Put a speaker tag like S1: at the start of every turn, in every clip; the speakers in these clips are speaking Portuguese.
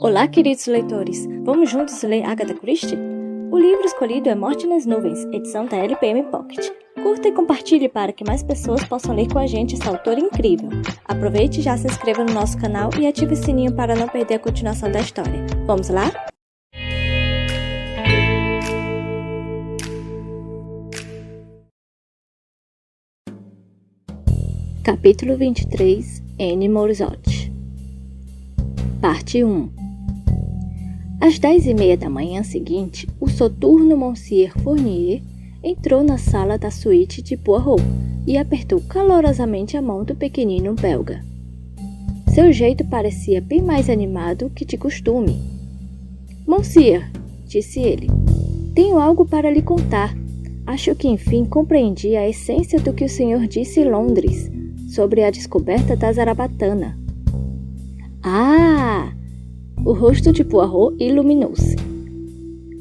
S1: Olá, queridos leitores! Vamos juntos ler Agatha Christie? O livro escolhido é Morte nas Nuvens, edição da LPM Pocket. Curta e compartilhe para que mais pessoas possam ler com a gente essa autora incrível. Aproveite e já se inscreva no nosso canal e ative o sininho para não perder a continuação da história. Vamos lá? Capítulo 23 Anne Morissot. Parte 1. Às 10h30 da manhã seguinte, o soturno Monsieur Fournier entrou na sala da suíte de Poirot e apertou calorosamente a mão do pequenino belga. Seu jeito parecia bem mais animado que de costume. Monsieur, disse ele, tenho algo para lhe contar. Acho que enfim compreendi a essência do que o senhor disse em Londres sobre a descoberta da Zarabatana. Ah! O rosto de Poirot iluminou-se.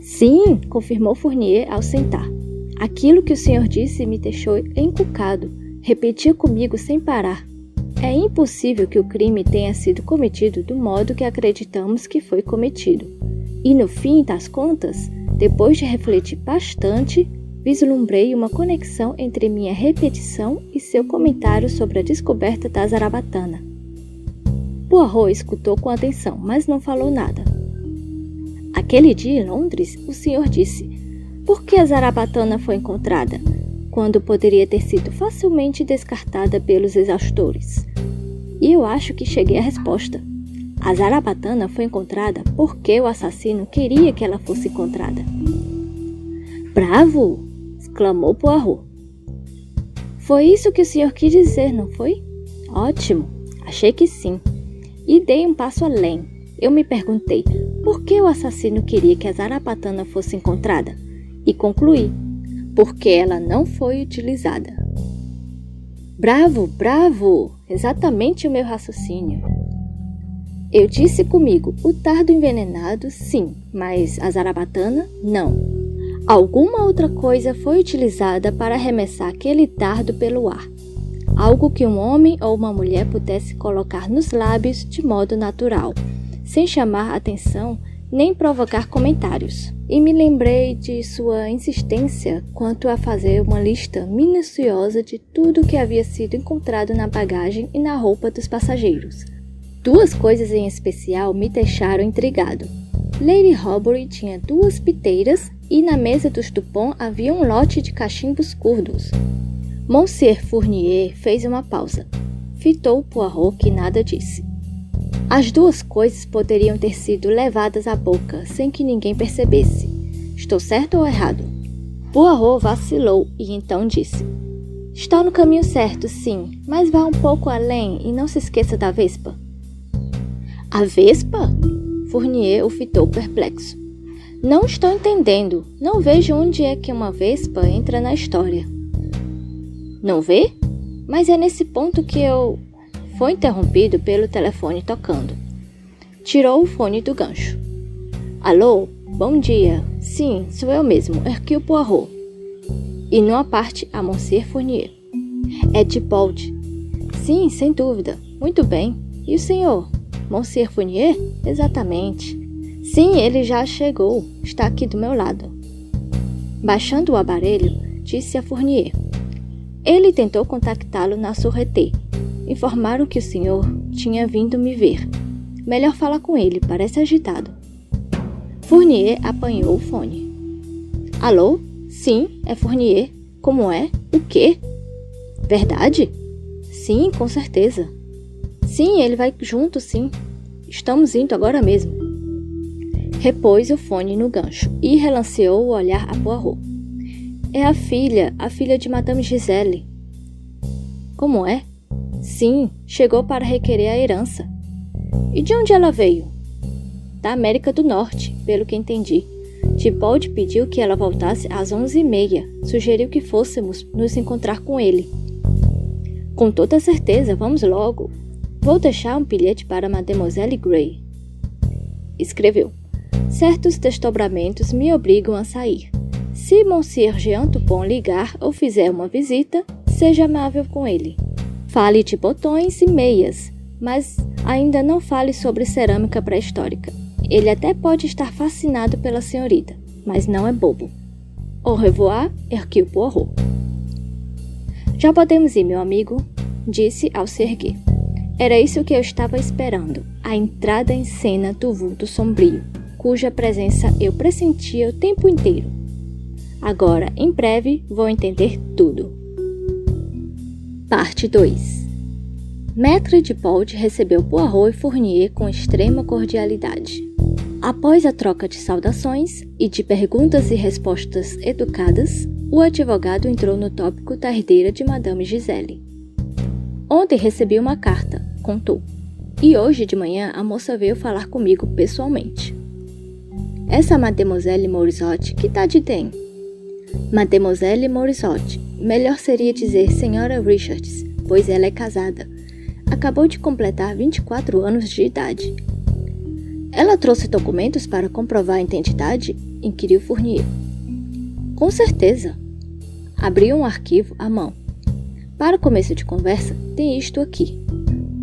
S1: Sim, confirmou Fournier ao sentar. Aquilo que o senhor disse me deixou encucado. Repetia comigo sem parar. É impossível que o crime tenha sido cometido do modo que acreditamos que foi cometido. E no fim das contas, depois de refletir bastante, vislumbrei uma conexão entre minha repetição e seu comentário sobre a descoberta da Zarabatana. Poirot escutou com atenção, mas não falou nada. Aquele dia em Londres, o senhor disse: por que a Zarabatana foi encontrada, quando poderia ter sido facilmente descartada pelos exaustores? E eu acho que cheguei à resposta. A Zarabatana foi encontrada porque o assassino queria que ela fosse encontrada. Bravo! Exclamou Poirot. Foi isso que o senhor quis dizer, não foi? Ótimo! Achei que sim. E dei um passo além. Eu me perguntei por que o assassino queria que a Zarabatana fosse encontrada? E concluí, porque ela não foi utilizada. Bravo, bravo! Exatamente o meu raciocínio. Eu disse comigo, o dardo envenenado, sim, mas a Zarabatana, não. Alguma outra coisa foi utilizada para arremessar aquele dardo pelo ar. Algo que um homem ou uma mulher pudesse colocar nos lábios de modo natural, sem chamar atenção nem provocar comentários. E me lembrei de sua insistência quanto a fazer uma lista minuciosa de tudo que havia sido encontrado na bagagem e na roupa dos passageiros. Duas coisas em especial me deixaram intrigado. Lady Horbury tinha 2 piteiras e na mesa dos Dupont havia um lote de cachimbos curdos. Monsieur Fournier fez uma pausa. Fitou Poirot que nada disse. As 2 coisas poderiam ter sido levadas à boca sem que ninguém percebesse. Estou certo ou errado? Poirot vacilou e então disse: está no caminho certo, sim, mas vá um pouco além e não se esqueça da Vespa. A Vespa? Fournier o fitou perplexo. Não estou entendendo. Não vejo onde é que uma Vespa entra na história. Não vê? Mas é nesse ponto que eu... Foi interrompido pelo telefone tocando. Tirou o fone do gancho. Alô? Bom dia. Sim, sou eu mesmo, Hercule Poirot. E numa parte a Monsieur Fournier. É Tipoldi. Sim, sem dúvida. Muito bem. E o senhor? Monsieur Fournier? Exatamente. Sim, ele já chegou. Está aqui do meu lado. Baixando o aparelho, disse a Fournier. Ele tentou contactá-lo na Sûreté. Informaram que o senhor tinha vindo me ver. Melhor falar com ele, parece agitado. Fournier apanhou o fone. Alô? Sim, é Fournier. Como é? O quê? Verdade? Sim, com certeza. Sim, ele vai junto, sim. Estamos indo agora mesmo. Repôs o fone no gancho e relanceou o olhar a Poirot. É a filha de Madame Giselle. Como é? Sim, chegou para requerer a herança. E de onde ela veio? Da América do Norte, pelo que entendi. Tipoldi pediu que ela voltasse às 11h30. Sugeriu que fôssemos nos encontrar com ele. Com toda certeza, vamos logo. Vou deixar um bilhete para Mademoiselle Gray. Escreveu. Certos desdobramentos me obrigam a sair. Se Monsieur Jean Dupont ligar ou fizer uma visita, seja amável com ele. Fale de botões e meias, mas ainda não fale sobre cerâmica pré-histórica. Ele até pode estar fascinado pela senhorita, mas não é bobo. Au revoir, Hercule Poirot. Já podemos ir, meu amigo, disse ao se erguer. Era isso que eu estava esperando, a entrada em cena do vulto sombrio, cuja presença eu pressentia o tempo inteiro. Agora, em breve, vou entender tudo. Parte 2. Maître de Bold recebeu Poirot e Fournier com extrema cordialidade. Após a troca de saudações e de perguntas e respostas educadas, o advogado entrou no tópico da herdeira de Madame Giselle. Ontem recebi uma carta, contou, e hoje de manhã a moça veio falar comigo pessoalmente. Essa Mademoiselle Morisot, que idade tem? Mademoiselle Morisot, melhor seria dizer Senhora Richards, pois ela é casada. Acabou de completar 24 anos de idade. Ela trouxe documentos para comprovar a identidade? Inquiriu Fournier. Com certeza. Abriu um arquivo à mão. Para começo de conversa, tem isto aqui.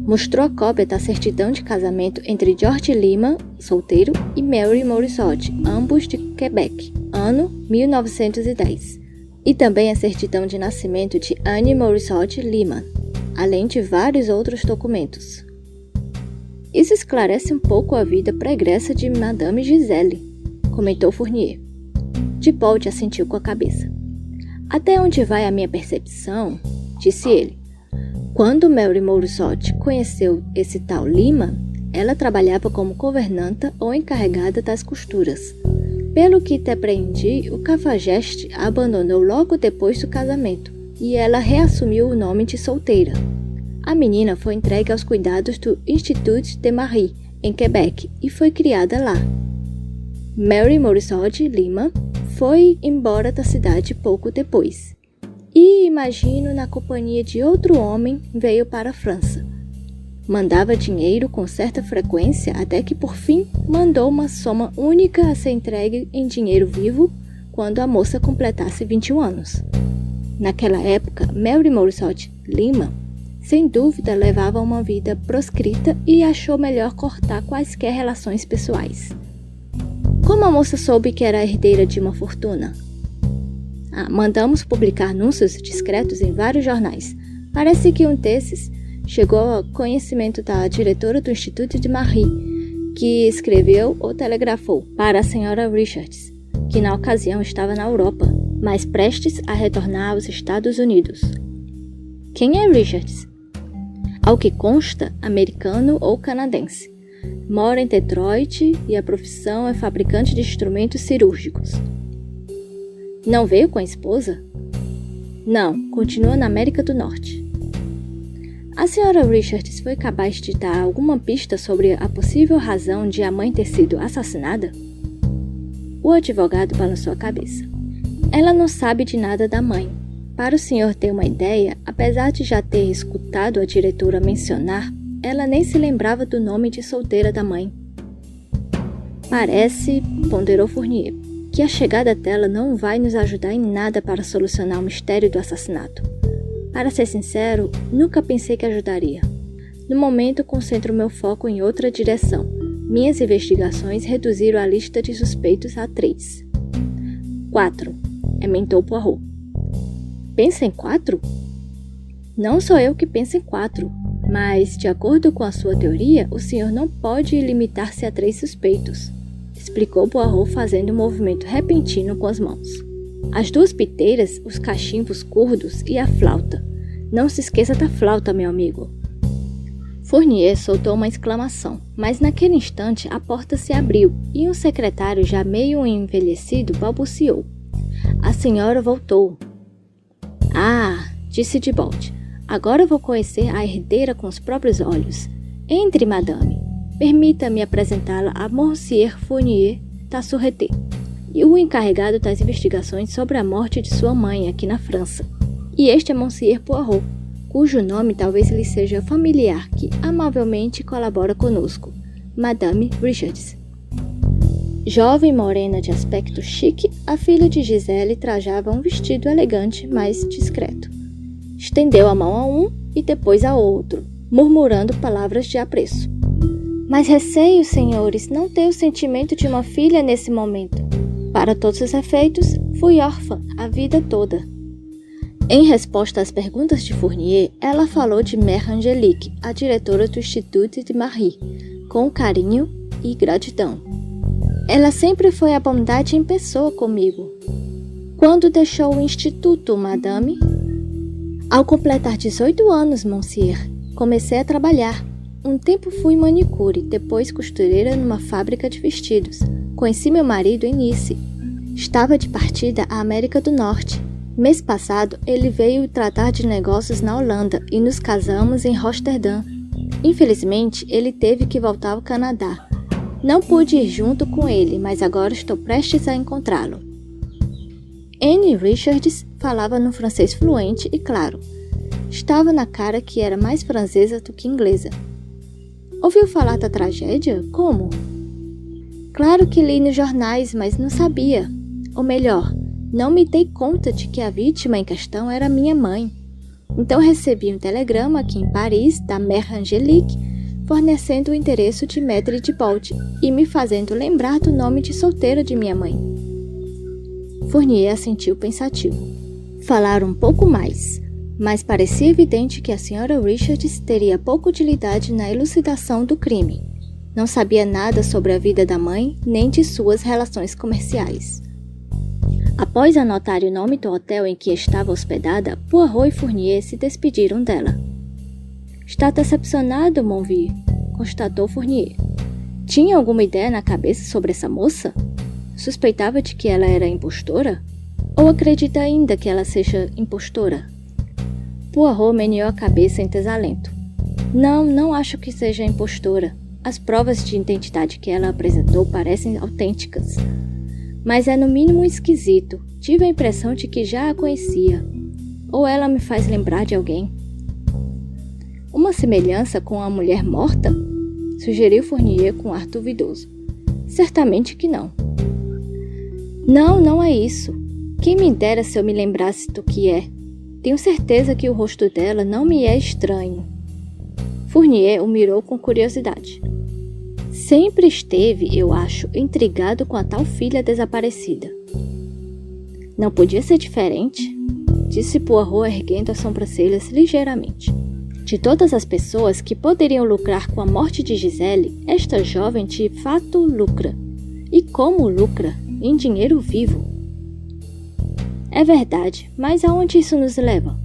S1: Mostrou a cópia da certidão de casamento entre George Lima, solteiro, e Mary Morisot, ambos de Quebec, ano 1910. E também a certidão de nascimento de Anne Morisot Lima, além de vários outros documentos. Isso esclarece um pouco a vida pregressa de Madame Giselle, comentou Fournier. Debold assentiu com a cabeça. Até onde vai a minha percepção, disse ele. Quando Mary Morisot conheceu esse tal Lima, ela trabalhava como governanta ou encarregada das costuras. Pelo que te apreendi, o cafajeste a abandonou logo depois do casamento, e ela reassumiu o nome de solteira. A menina foi entregue aos cuidados do Institut de Marie, em Quebec, e foi criada lá. Mary Morisot Lima foi embora da cidade pouco depois. E, imagino, na companhia de outro homem, veio para a França. Mandava dinheiro com certa frequência até que, por fim, mandou uma soma única a ser entregue em dinheiro vivo quando a moça completasse 21 anos. Naquela época, Mary Morisot Lima, sem dúvida, levava uma vida proscrita e achou melhor cortar quaisquer relações pessoais. Como a moça soube que era herdeira de uma fortuna? Mandamos publicar anúncios discretos em vários jornais. Parece que um desses chegou ao conhecimento da diretora do Instituto de Marie, que escreveu ou telegrafou para a senhora Richards, que na ocasião estava na Europa, mas prestes a retornar aos Estados Unidos. Quem é Richards? Ao que consta, americano ou canadense. Mora em Detroit e a profissão é fabricante de instrumentos cirúrgicos. Não veio com a esposa? Não, continua na América do Norte. A senhora Richards foi capaz de dar alguma pista sobre a possível razão de a mãe ter sido assassinada? O advogado balançou a cabeça. Ela não sabe de nada da mãe. Para o senhor ter uma ideia, apesar de já ter escutado a diretora mencionar, ela nem se lembrava do nome de solteira da mãe. Parece, ponderou Fournier, que a chegada dela não vai nos ajudar em nada para solucionar o mistério do assassinato. Para ser sincero, nunca pensei que ajudaria. No momento, concentro meu foco em outra direção. Minhas investigações reduziram a lista de suspeitos a 3. 4, emendou Poirot. Pensa em 4? Não sou eu que penso em 4, mas, de acordo com a sua teoria, o senhor não pode limitar-se a 3 suspeitos, explicou Poirot fazendo um movimento repentino com as mãos. As 2 piteiras, os cachimbos curdos e a flauta. Não se esqueça da flauta, meu amigo. Fournier soltou uma exclamação, mas naquele instante a porta se abriu e um secretário já meio envelhecido balbuciou. A senhora voltou. Ah, disse Debold. Agora vou conhecer a herdeira com os próprios olhos. Entre, madame. Permita-me apresentá-la a Monsieur Fournier da Sûreté, e o encarregado das investigações sobre a morte de sua mãe aqui na França. E este é Monsieur Poirot, cujo nome talvez lhe seja familiar, que amavelmente colabora conosco, Madame Richards. Jovem morena de aspecto chique, a filha de Giselle trajava um vestido elegante, mas discreto. Estendeu a mão a um e depois a outro, murmurando palavras de apreço. Mas receio, senhores, não ter o sentimento de uma filha nesse momento. Para todos os efeitos, fui órfã a vida toda. Em resposta às perguntas de Fournier, ela falou de Mère Angélique, a diretora do Institut de Marie, com carinho e gratidão. Ela sempre foi a bondade em pessoa comigo. Quando deixou o instituto, madame? Ao completar 18 anos, monsieur, comecei a trabalhar. Um tempo fui manicure, depois costureira numa fábrica de vestidos. Conheci meu marido em Nice. Estava de partida à América do Norte. Mês passado, ele veio tratar de negócios na Holanda e nos casamos em Roterdã. Infelizmente, ele teve que voltar ao Canadá. Não pude ir junto com ele, mas agora estou prestes a encontrá-lo. Anne Richards falava no francês fluente e claro. Estava na cara que era mais francesa do que inglesa. Ouviu falar da tragédia? Como? Claro que li nos jornais, mas não sabia. Ou melhor, não me dei conta de que a vítima em questão era minha mãe. Então recebi um telegrama aqui em Paris, da Mère Angélique, fornecendo o endereço de Maître de Bold e me fazendo lembrar do nome de solteira de minha mãe. Fournier assentiu pensativo. Falaram um pouco mais, mas parecia evidente que a senhora Richards teria pouca utilidade na elucidação do crime. Não sabia nada sobre a vida da mãe, nem de suas relações comerciais. Após anotar o nome do hotel em que estava hospedada, Poirot e Fournier se despediram dela. Está decepcionado, Monville, constatou Fournier. Tinha alguma ideia na cabeça sobre essa moça? Suspeitava de que ela era impostora? Ou acredita ainda que ela seja impostora? Poirot meneou a cabeça em desalento. Não acho que seja impostora. As provas de identidade que ela apresentou parecem autênticas. Mas é no mínimo esquisito. Tive a impressão de que já a conhecia. Ou ela me faz lembrar de alguém. Uma semelhança com a mulher morta? Sugeriu Fournier com ar duvidoso. Certamente que não. Não é isso. Quem me dera se eu me lembrasse do que é. Tenho certeza que o rosto dela não me é estranho. Fournier o mirou com curiosidade. Sempre esteve, eu acho, intrigado com a tal filha desaparecida. Não podia ser diferente, disse Poirot erguendo as sobrancelhas ligeiramente. De todas as pessoas que poderiam lucrar com a morte de Gisele, esta jovem de fato lucra. E como lucra? Em dinheiro vivo. É verdade, mas aonde isso nos leva?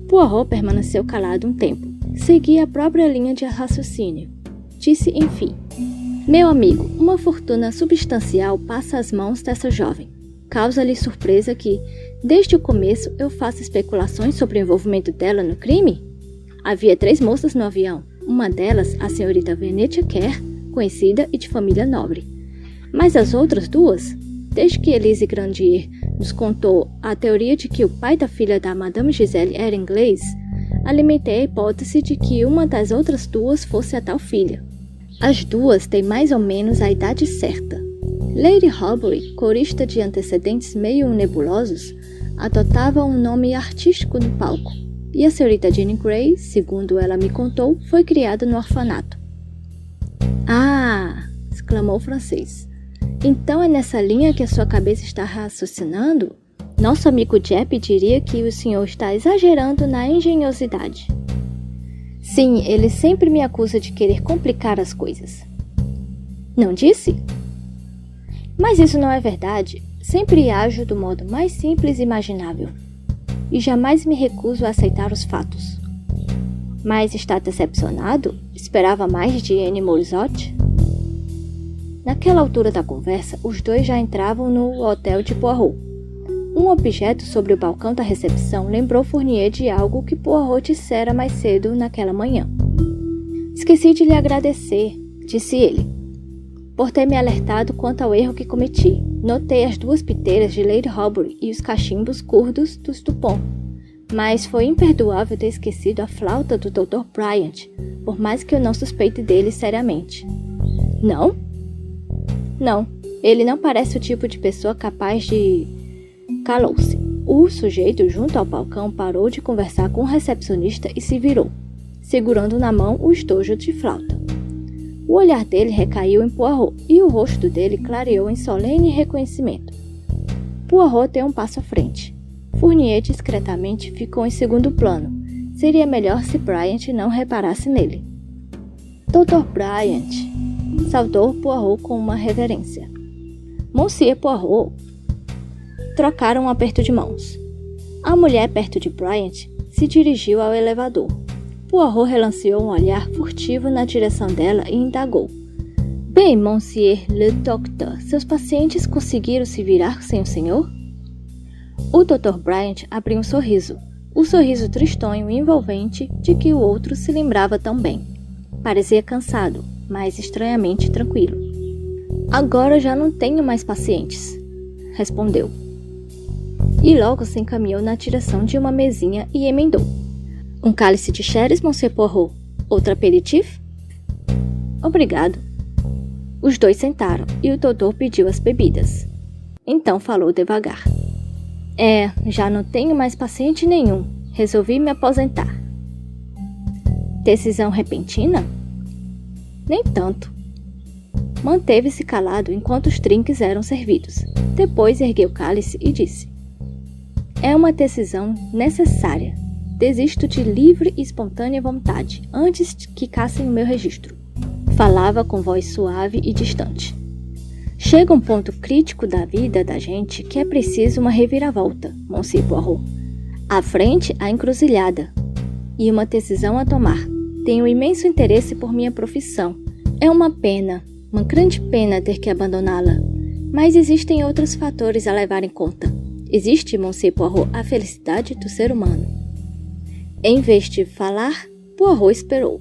S1: Poirot permaneceu calado um tempo. Seguia a própria linha de raciocínio. Disse, enfim, meu amigo, uma fortuna substancial passa às mãos dessa jovem. Causa-lhe surpresa que, desde o começo, eu faça especulações sobre o envolvimento dela no crime? Havia 3 moças no avião. Uma delas, a senhorita Venetia Kerr, conhecida e de família nobre. Mas as outras 2, desde que Elise Grandier nos contou a teoria de que o pai da filha da Madame Gisele era inglês, alimentei a hipótese de que uma das outras 2 fosse a tal filha. As 2 têm mais ou menos a idade certa. Lady Horbury, corista de antecedentes meio nebulosos, adotava um nome artístico no palco, e a senhorita Jane Grey, segundo ela me contou, foi criada no orfanato. Ah! Exclamou o francês. Então é nessa linha que a sua cabeça está raciocinando? Nosso amigo Jepp diria que o senhor está exagerando na engenhosidade. Sim, ele sempre me acusa de querer complicar as coisas. Não disse? Mas isso não é verdade. Sempre ajo do modo mais simples imaginável. E jamais me recuso a aceitar os fatos. Mas está decepcionado? Esperava mais de Anne Morissot? Naquela altura da conversa, os 2 já entravam no hotel de Poirot. Um objeto sobre o balcão da recepção lembrou Fournier de algo que Poirot dissera mais cedo naquela manhã. Esqueci de lhe agradecer, disse ele, por ter me alertado quanto ao erro que cometi. Notei as 2 piteiras de Lady Horbury e os cachimbos curdos dos Dupont, mas foi imperdoável ter esquecido a flauta do Dr. Bryant, por mais que eu não suspeite dele seriamente. Não? Não, ele não parece o tipo de pessoa capaz de... Calou-se. O sujeito junto ao balcão parou de conversar com o recepcionista e se virou, segurando na mão o estojo de flauta. O olhar dele recaiu em Poirot e o rosto dele clareou em solene reconhecimento. Poirot deu um passo à frente. Fournier discretamente ficou em segundo plano. Seria melhor se Bryant não reparasse nele. Dr. Bryant, saudou Poirot com uma reverência. Monsieur Poirot. Trocaram um aperto de mãos. A mulher perto de Bryant se dirigiu ao elevador. Poirot relanceou um olhar furtivo na direção dela e indagou. Bem, Monsieur le Docteur, seus pacientes conseguiram se virar sem o senhor? O Dr. Bryant abriu um sorriso. O sorriso tristonho e envolvente de que o outro se lembrava tão bem. Parecia cansado, mas estranhamente tranquilo. Agora já não tenho mais pacientes, respondeu. E logo se encaminhou na direção de uma mesinha e emendou. Um cálice de sherry, Monsieur Poirot. Outro aperitif? Obrigado. Os dois sentaram e o doutor pediu as bebidas. Então falou devagar. Já não tenho mais paciente nenhum. Resolvi me aposentar. Decisão repentina? Nem tanto. Manteve-se calado enquanto os drinks eram servidos. Depois ergueu o cálice e disse. É uma decisão necessária. Desisto de livre e espontânea vontade, antes que cassem o meu registro. Falava com voz suave e distante. Chega um ponto crítico da vida da gente que é preciso uma reviravolta, Monsieur Poirot. À frente, a encruzilhada. E uma decisão a tomar. Tenho imenso interesse por minha profissão. É uma pena, uma grande pena ter que abandoná-la. Mas existem outros fatores a levar em conta. Existe, Monsieur Poirot, a felicidade do ser humano. Em vez de falar, Poirot esperou.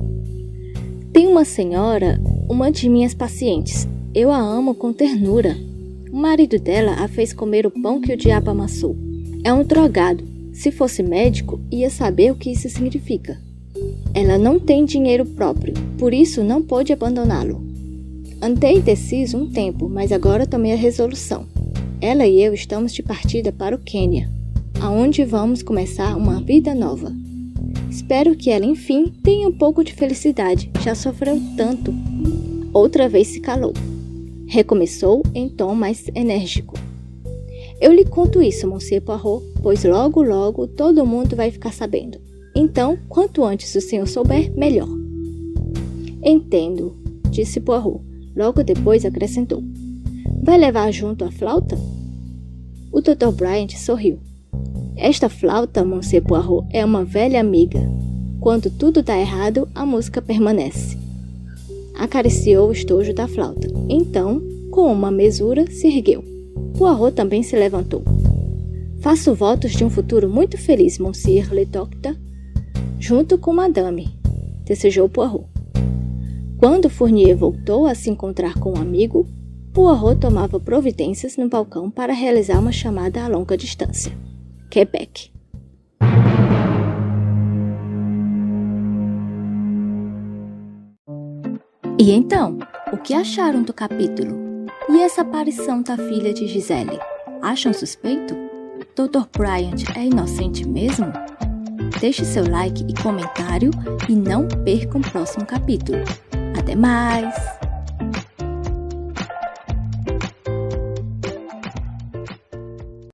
S1: Tem uma senhora, uma de minhas pacientes. Eu a amo com ternura. O marido dela a fez comer o pão que o diabo amassou. É um drogado. Se fosse médico, ia saber o que isso significa. Ela não tem dinheiro próprio, por isso não pôde abandoná-lo. Andei indeciso um tempo, mas agora tomei a resolução. Ela e eu estamos de partida para o Quênia, aonde vamos começar uma vida nova. Espero que ela, enfim, tenha um pouco de felicidade. Já sofreu tanto. Outra vez se calou. Recomeçou em tom mais enérgico. Eu lhe conto isso, Monsieur Poirot, pois logo, logo todo mundo vai ficar sabendo. Então, quanto antes o senhor souber, melhor. Entendo, disse Poirot. Logo depois acrescentou. Vai levar junto a flauta? O Dr. Bryant sorriu. Esta flauta, Monsieur Poirot, é uma velha amiga. Quando tudo dá errado, a música permanece. Acariciou o estojo da flauta. Então, com uma mesura, se ergueu. Poirot também se levantou. Faço votos de um futuro muito feliz, Monsieur le Docteur, junto com Madame, desejou Poirot. Quando Fournier voltou a se encontrar com um amigo, Poirot tomava providências no balcão para realizar uma chamada a longa distância. Quebec. E então, o que acharam do capítulo? E essa aparição da filha de Gisele? Acham suspeito? Dr. Bryant é inocente mesmo? Deixe seu like e comentário e não perca o próximo capítulo. Até mais!